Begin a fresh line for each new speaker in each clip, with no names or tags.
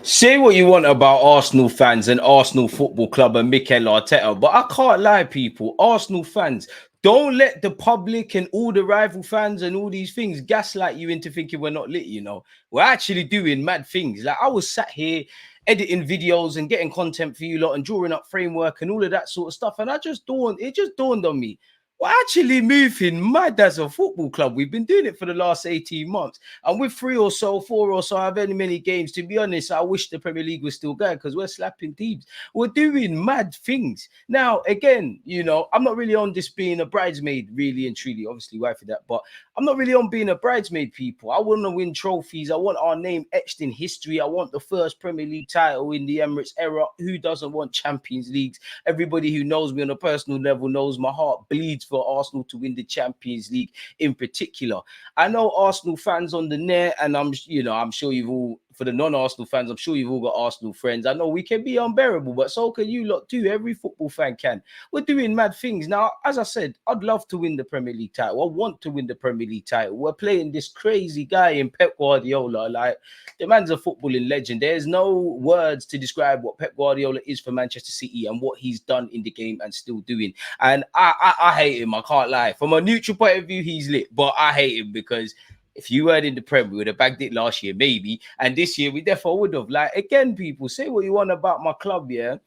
Say what you want about Arsenal fans and Arsenal Football Club and Mikel Arteta, but I can't lie, people. Arsenal fans, don't let the public and all the rival fans and all these things gaslight you into thinking we're not lit, you know. We're actually doing mad things. Like, I was sat here editing videos and getting content for you lot and drawing up framework and all of that sort of stuff. And it just dawned on me. We're actually moving mad as a football club. We've been doing it for the last 18 months. And with 4 or so, have many games, to be honest, I wish the Premier League was still going because we're slapping teams. We're doing mad things. Now, again, you know, I'm not really on this being a bridesmaid, really and truly, obviously, why for that, but I'm not really on being a bridesmaid, people. I want to win trophies. I want our name etched in history. I want the first Premier League title in the Emirates era. Who doesn't want Champions Leagues? Everybody who knows me on a personal level knows my heart bleeds for Arsenal to win the Champions League in particular. I know Arsenal fans on the net, and I'm sure you've all, for the non-Arsenal fans, I'm sure you've all got Arsenal friends. I know we can be unbearable, but so can you lot too. Every football fan can. We're doing mad things. Now, as I said, I'd love to win the Premier League title. I want to win the Premier League title. We're playing this crazy guy in Pep Guardiola. Like, the man's a footballing legend. There's no words to describe what Pep Guardiola is for Manchester City and what he's done in the game and still doing. And I hate him. I can't lie. From a neutral point of view, he's lit, but I hate him because if you weren't in the Prem, we would have bagged it last year, maybe. And this year, we definitely would have. Like, again, people, say what you want about my club, yeah?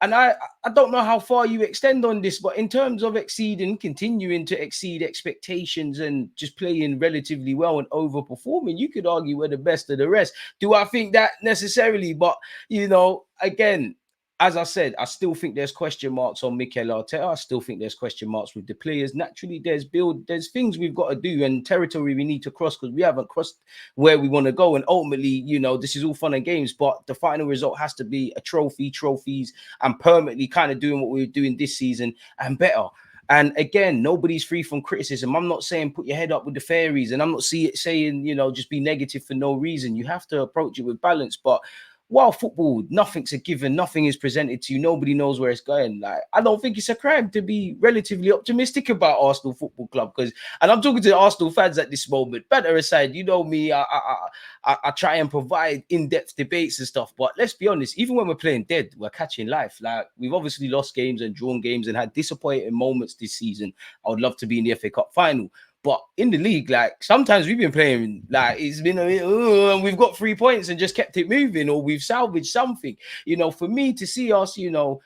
And I don't know how far you extend on this, but in terms of continuing to exceed expectations and just playing relatively well and overperforming, you could argue we're the best of the rest. Do I think that necessarily? But, you know, again, as I said, I still think there's question marks on Mikel Arteta. I still think there's question marks with the players. Naturally, there's things we've got to do and territory we need to cross because we haven't crossed where we want to go. And ultimately, you know, this is all fun and games, but the final result has to be a trophies, and permanently kind of doing what we were doing this season and better. And again, nobody's free from criticism. I'm not saying put your head up with the fairies, and I'm not saying, you know, just be negative for no reason. You have to approach it with balance. But while football, nothing's a given, nothing is presented to you, nobody knows where it's going. Like, I don't think it's a crime to be relatively optimistic about Arsenal Football Club, because, and I'm talking to the Arsenal fans at this moment. Better aside, you know me, I try and provide in-depth debates and stuff, but let's be honest, even when we're playing dead, we're catching life. Like, we've obviously lost games and drawn games and had disappointing moments this season. I would love to be in the FA Cup final. But in the league, like, sometimes we've been playing, like, it's been and we've got 3 points and just kept it moving, or we've salvaged something. You know, for me to see us, you know,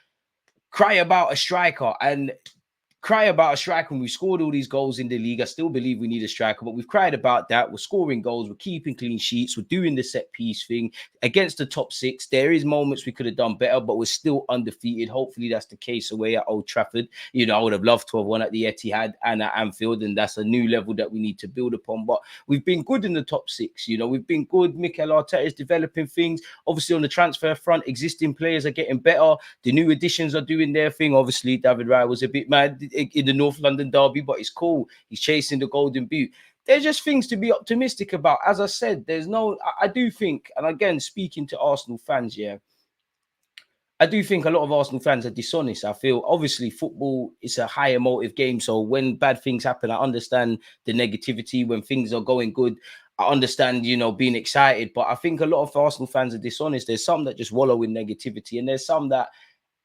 cry about a striker when we scored all these goals in the league. I still believe we need a striker, but we've cried about that. We're scoring goals, we're keeping clean sheets, we're doing the set piece thing against the top six. There is moments we could have done better, but we're still undefeated. Hopefully that's the case away at Old Trafford. You know, I would have loved to have won at the Etihad and at Anfield, and that's a new level that we need to build upon. But we've been good in the top six. You know, we've been good. Mikel Arteta is developing things. Obviously on the transfer front, existing players are getting better. The new additions are doing their thing. Obviously David Raya was a bit mad in the North London derby, but it's cool. He's chasing the golden boot. There's just things to be optimistic about. As I said, I do think, and again, speaking to Arsenal fans, yeah, I do think a lot of Arsenal fans are dishonest. I feel obviously football is a high emotive game. So when bad things happen, I understand the negativity. When things are going good, I understand, you know, being excited. But I think a lot of Arsenal fans are dishonest. There's some that just wallow in negativity, and there's some that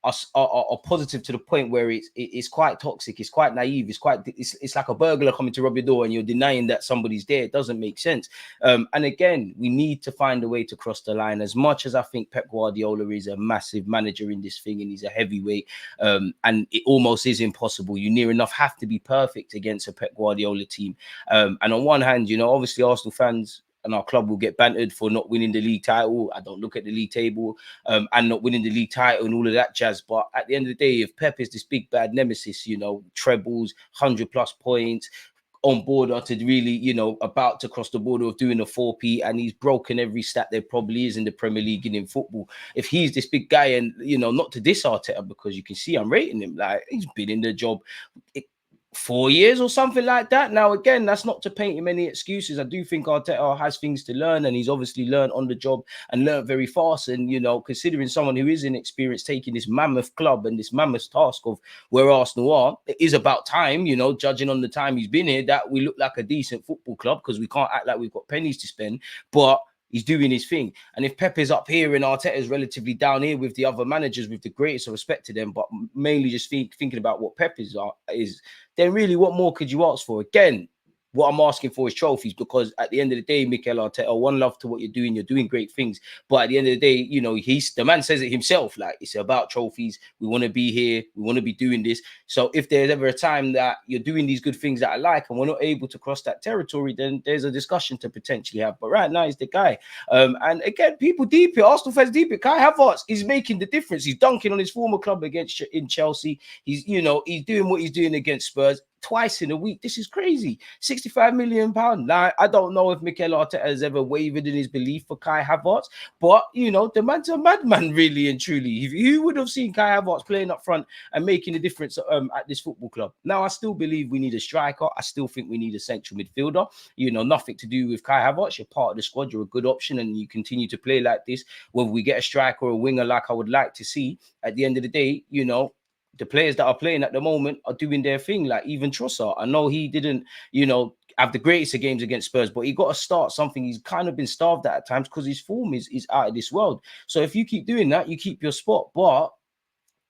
are positive to the point where it's quite toxic, it's quite naive, it's like a burglar coming to rob your door and you're denying that somebody's there. It doesn't make sense. And again, we need to find a way to cross the line. As much as I think Pep Guardiola is a massive manager in this thing and he's a heavyweight, and it almost is impossible. You near enough have to be perfect against a Pep Guardiola team. And on one hand, you know, obviously Arsenal fans and our club will get bantered for not winning the league title. I don't look at the league table and not winning the league title and all of that jazz. But at the end of the day, if Pep is this big bad nemesis, you know, trebles, 100+ points, on border to really, you know, about to cross the border of doing a 4P, and he's broken every stat there probably is in the Premier League and in football. If he's this big guy, and, you know, not to diss Arteta, because you can see I'm rating him, like, he's been in the job 4 years or something like that. Now, again, that's not to paint him any excuses. I do think Arteta has things to learn, and he's obviously learned on the job and learned very fast. And, you know, considering someone who is inexperienced taking this mammoth club and this mammoth task of where Arsenal are, it is about time, you know, judging on the time he's been here, that we look like a decent football club, because we can't act like we've got pennies to spend. But He's doing his thing. And if Pep is up here and Arteta is relatively down here with the other managers, with the greatest of respect to them, but mainly just thinking about what Pep is, then really what more could you ask for? Again, what I'm asking for is trophies, because at the end of the day, Mikel Arteta, one love to what you're doing great things. But at the end of the day, you know, the man says it himself, like, it's about trophies. We want to be here. We want to be doing this. So if there's ever a time that you're doing these good things that I like and we're not able to cross that territory, then there's a discussion to potentially have. But right now, he's the guy. And again, people deep it, Arsenal fans deep it. Kai Havertz is making the difference. He's dunking on his former club in Chelsea. He's doing what he's doing against Spurs twice in a week. This is crazy. 65 million pounds. Now, I don't know if Mikel Arteta has ever wavered in his belief for Kai Havertz, but the man's a madman, really and truly. Who would have seen Kai Havertz playing up front and making a difference at this football club? Now, I still believe we need a striker. I still think we need a central midfielder. Nothing to do with Kai Havertz. You're part of the squad. You're a good option, and you continue to play like this. Whether we get a striker or a winger like I would like to see, at the end of the day, the players that are playing at the moment are doing their thing. Like even Trossard, I know he didn't, have the greatest of games against Spurs, but he got to start something. He's kind of been starved at times because his form is out of this world. So if you keep doing that, you keep your spot. But,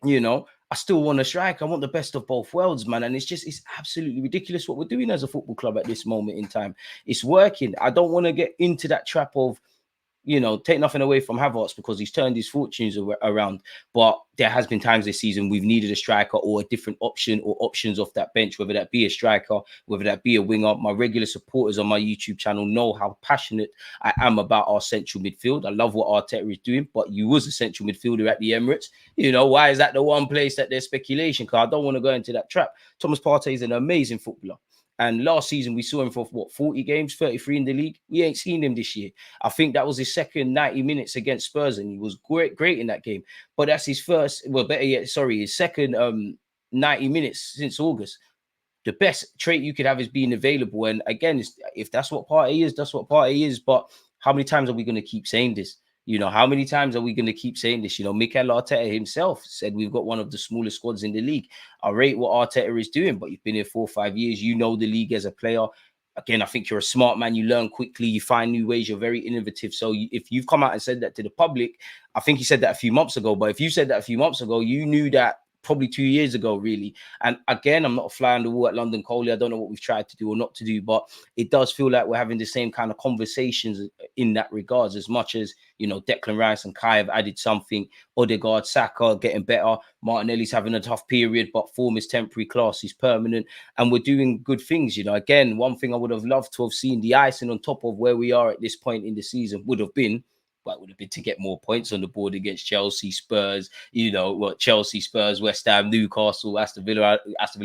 I still want a strike. I want the best of both worlds, man. And it's absolutely ridiculous what we're doing as a football club at this moment in time. It's working. I don't want to get into that trap of, take nothing away from Havertz because he's turned his fortunes around. But there has been times this season we've needed a striker or a different option or options off that bench, whether that be a striker, whether that be a winger. My regular supporters on my YouTube channel know how passionate I am about our central midfield. I love what Arteta is doing, but you was a central midfielder at the Emirates. Why is that the one place that there's speculation? Because I don't want to go into that trap. Thomas Partey is an amazing footballer. And last season, we saw him for 40 games, 33 in the league. We ain't seen him this year. I think that was his second 90 minutes against Spurs, and he was great in that game. But that's his first, his second 90 minutes since August. The best trait you could have is being available. And again, if that's what Partey is, that's what Partey is. But how many times are we going to keep saying this? How many times are we going to keep saying this? Mikel Arteta himself said we've got one of the smallest squads in the league. I rate what Arteta is doing, but you've been here 4 or 5 years. You know the league as a player. Again, I think you're a smart man. You learn quickly. You find new ways. You're very innovative. So if you've come out and said that to the public, I think he said that a few months ago. But if you said that a few months ago, you knew that probably 2 years ago, really. And again, I'm not a fly on the wall at London Coley. I don't know what we've tried to do or not to do, but it does feel like we're having the same kind of conversations in that regards, as much as, Declan Rice and Kai have added something. Odegaard, Saka getting better. Martinelli's having a tough period, but form is temporary, class is permanent. And we're doing good things, Again, one thing I would have loved to have seen, the icing on top of where we are at this point in the season would have been to get more points on the board against Chelsea, Spurs, Chelsea, Spurs, West Ham, Newcastle, Aston Villa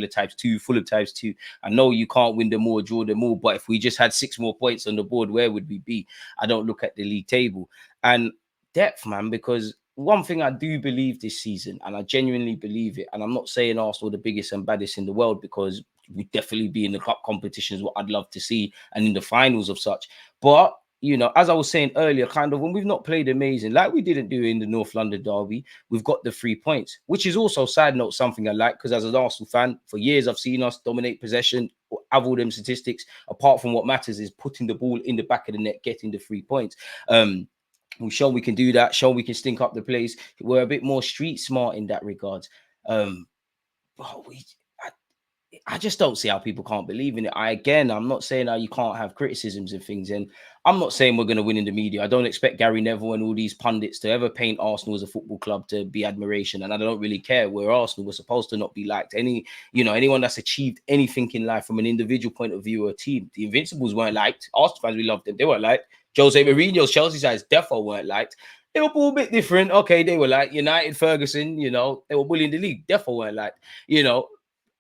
times 2, Fulham times 2. I know you can't win them all, draw them all, but if we just had 6 more points on the board, where would we be? I don't look at the league table. And depth, man, because one thing I do believe this season, and I genuinely believe it, and I'm not saying Arsenal are the biggest and baddest in the world, because we'd definitely be in the cup competitions, what I'd love to see, and in the finals of such. But as I was saying earlier, kind of when we've not played amazing, like we didn't do in the North London derby, we've got the 3 points, which is also, side note, something I like, because as an Arsenal fan, for years I've seen us dominate possession, have all them statistics. Apart from what matters is putting the ball in the back of the net, getting the 3 points. We've shown we can do that, shown we can stink up the place. We're a bit more street smart in that regard. I just don't see how people can't believe in it. I'm not saying how you can't have criticisms and things, and I'm not saying we're going to win in the media. I don't expect Gary Neville and all these pundits to ever paint Arsenal as a football club to be admiration, and I don't really care. We're Arsenal. We're supposed to not be liked. Anyone that's achieved anything in life from an individual point of view or a team, the Invincibles weren't liked. Arsenal fans, we loved them. They weren't liked. Jose Mourinho's Chelsea sides defo weren't liked. Liverpool a bit different. Okay, they were like United, Ferguson, they were bullying the league. Defo weren't liked.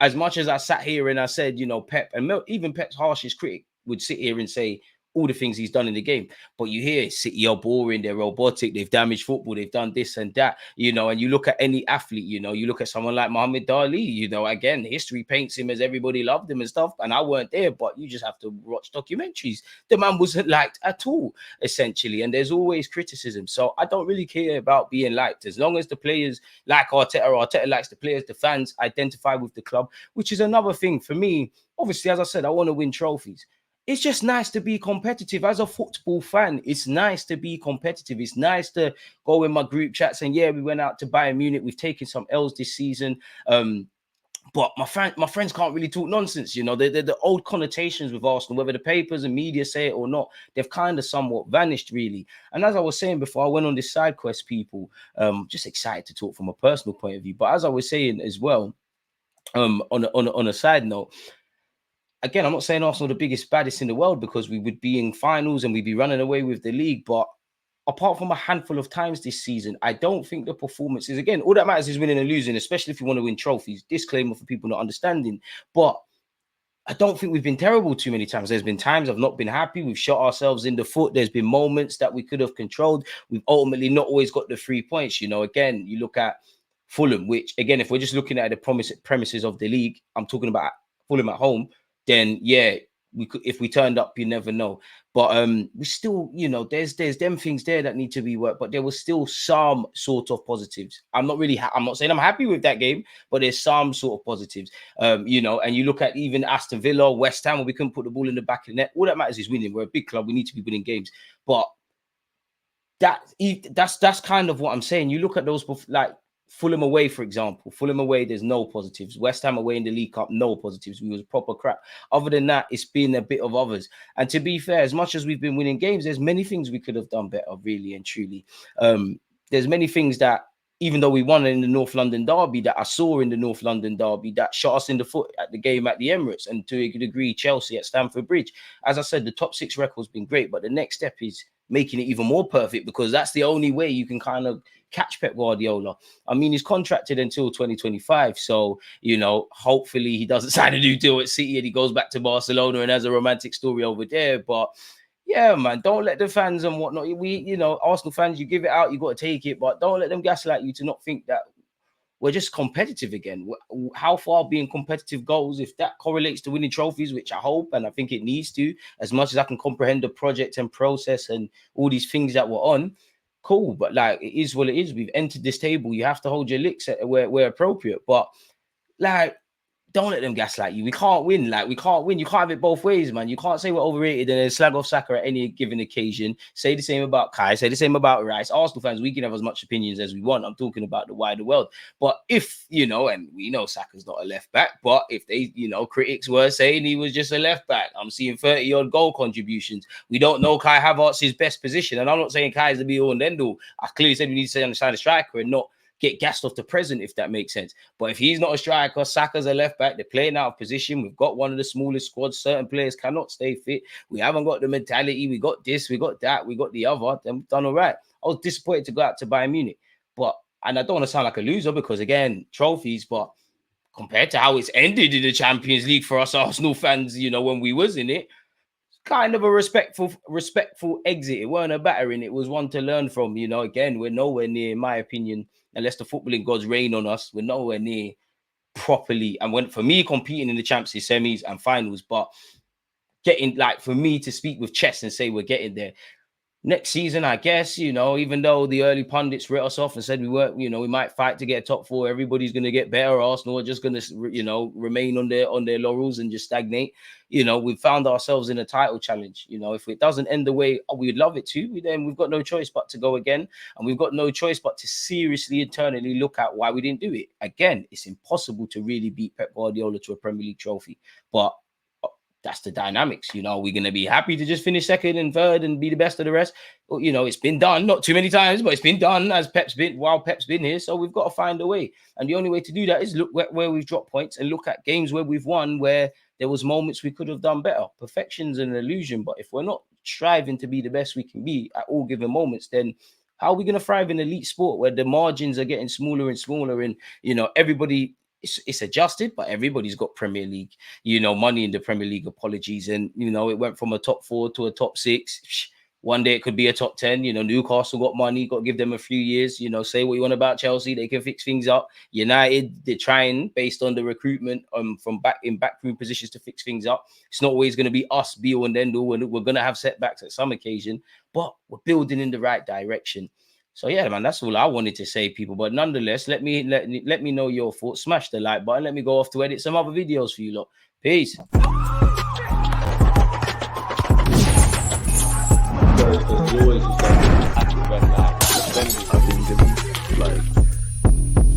As much as I sat here and I said, Pep, and even Pep's harshest critic would sit here and say all the things he's done in the game. But you hear City are boring, they're robotic, they've damaged football, they've done this and that, and you look at any athlete, you look at someone like Muhammad Ali, again, history paints him as everybody loved him and stuff. And I weren't there, but you just have to watch documentaries. The man wasn't liked at all, essentially. And there's always criticism. So I don't really care about being liked. As long as the players like Arteta likes the players, the fans identify with the club, which is another thing for me. Obviously, as I said, I want to win trophies. it's just nice to be competitive as a football fan. It's nice to be competitive. It's nice to go in my group chats and yeah, we went out to Bayern Munich. We've taken some L's this season. But my friends can't really talk nonsense. You know, the old connotations with Arsenal, whether the papers and media say it or not, they've kind of somewhat vanished, really. And as I was saying before, I went on this side quest, people. Just excited to talk from a personal point of view. But as I was saying as well, on a side note, again, I'm not saying Arsenal are the biggest, baddest in the world, because we would be in finals and we'd be running away with the league. But apart from a handful of times this season, I don't think the performances, again, all that matters is winning and losing, especially if you want to win trophies. Disclaimer for people not understanding. But I don't think we've been terrible too many times. There's been times I've not been happy. We've shot ourselves in the foot. There's been moments that we could have controlled. We've ultimately not always got the 3 points. You know, again, you look at Fulham, which, again, if we're just looking at the premises of the league, I'm talking about Fulham at home, then yeah, we could, if we turned up, you never know. But we still, you know, there's them things there that need to be worked, but there was still some sort of positives. I'm not saying I'm happy with that game, but there's some sort of positives. You know, and you look at even Aston Villa, West Ham, where we couldn't put the ball in the back of the net. All that matters is winning. We're a big club. We need to be winning games. But that's kind of what I'm saying. You look at those, like Fulham away, for example. Fulham away, there's no positives. West Ham away in the League Cup, no positives. We was proper crap. Other than that, it's been a bit of others. And to be fair, as much as we've been winning games, there's many things we could have done better, really and truly. There's many things that, even though we won in the North London derby, that I saw in the North London derby, that shot us in the foot at the game at the Emirates, and to a degree, Chelsea at Stamford Bridge. As I said, the top 6 record's been great, but the next step is making it even more perfect, because that's the only way you can kind of catch Pep Guardiola. I mean, he's contracted until 2025, so, you know, hopefully he doesn't sign a new deal at City and he goes back to Barcelona and has a romantic story over there. But yeah, man, don't let the fans and whatnot, you know, Arsenal fans, you give it out, you got to take it, but don't let them gaslight you to not think that we're just competitive again. How far being competitive goes, if that correlates to winning trophies, which I hope and I think it needs to, as much as I can comprehend the project and process and all these things that we're on, cool. But like, it is what it is. We've entered this table. You have to hold your licks at where appropriate. But like, don't let them gaslight you. We can't win. Like, we can't win. You can't have it both ways, man. You can't say we're overrated and then slag off Saka at any given occasion. Say the same about Kai. Say the same about Rice. Arsenal fans, we can have as much opinions as we want. I'm talking about the wider world. But if, you know, and we know Saka's not a left back, but if they, you know, critics were saying he was just a left back, I'm seeing 30-odd goal contributions. We don't know Kai Havertz's his best position. And I'm not saying Kai is the be-all and end-all. I clearly said we need to stay on the side of striker and not get gassed off the present, if that makes sense. But if he's not a striker, Saka's a left back, they're playing out of position. We've got one of the smallest squads. Certain players cannot stay fit. We haven't got the mentality. We got this, we got that, we got the other. Then we've done all right. I was disappointed to go out to Bayern Munich. And I don't want to sound like a loser because, again, trophies, but compared to how it's ended in the Champions League for us Arsenal fans, you know, when we was in it, kind of a respectful exit. It weren't a battering. It was one to learn from. You know, again, we're nowhere near, in my opinion, unless the footballing gods rain on us, we're nowhere near properly. And when, for me, competing in the Champions League semis and finals, but getting, like, for me to speak with chest and say we're getting there. Next season, I guess, you know, even though the early pundits wrote us off and said we weren't, you know, we might fight to get a top 4, everybody's going to get better. Arsenal are just going to, you know, remain on their laurels and just stagnate. You know, we've found ourselves in a title challenge. You know, if it doesn't end the way we'd love it to, then we've got no choice but to go again. And we've got no choice but to seriously internally look at why we didn't do it. Again, it's impossible to really beat Pep Guardiola to a Premier League trophy. But that's the dynamics. You know, we're going to be happy to just finish second and third and be the best of the rest. Well, you know, it's been done, not too many times, but it's been done while Pep's been here. So we've got to find a way. And the only way to do that is look where we've dropped points and look at games where we've won, where there was moments we could have done better. Perfection's an illusion. But if we're not striving to be the best we can be at all given moments, then how are we going to thrive in elite sport where the margins are getting smaller and smaller and, you know, everybody... It's adjusted, but everybody's got Premier League, you know, money in the Premier League, apologies. And, you know, it went from a top 4 to a top 6. One day it could be a top 10. You know, Newcastle got money, got to give them a few years. You know, say what you want about Chelsea, they can fix things up. United, they're trying based on the recruitment from backroom positions to fix things up. It's not always going to be us, be all and end all, and we're going to have setbacks at some occasion, but we're building in the right direction. So yeah, man, that's all I wanted to say, people. But nonetheless, let me know your thoughts. Smash the like button. Let me go off to edit some other videos for you lot. Peace.
because he always used to have the red light.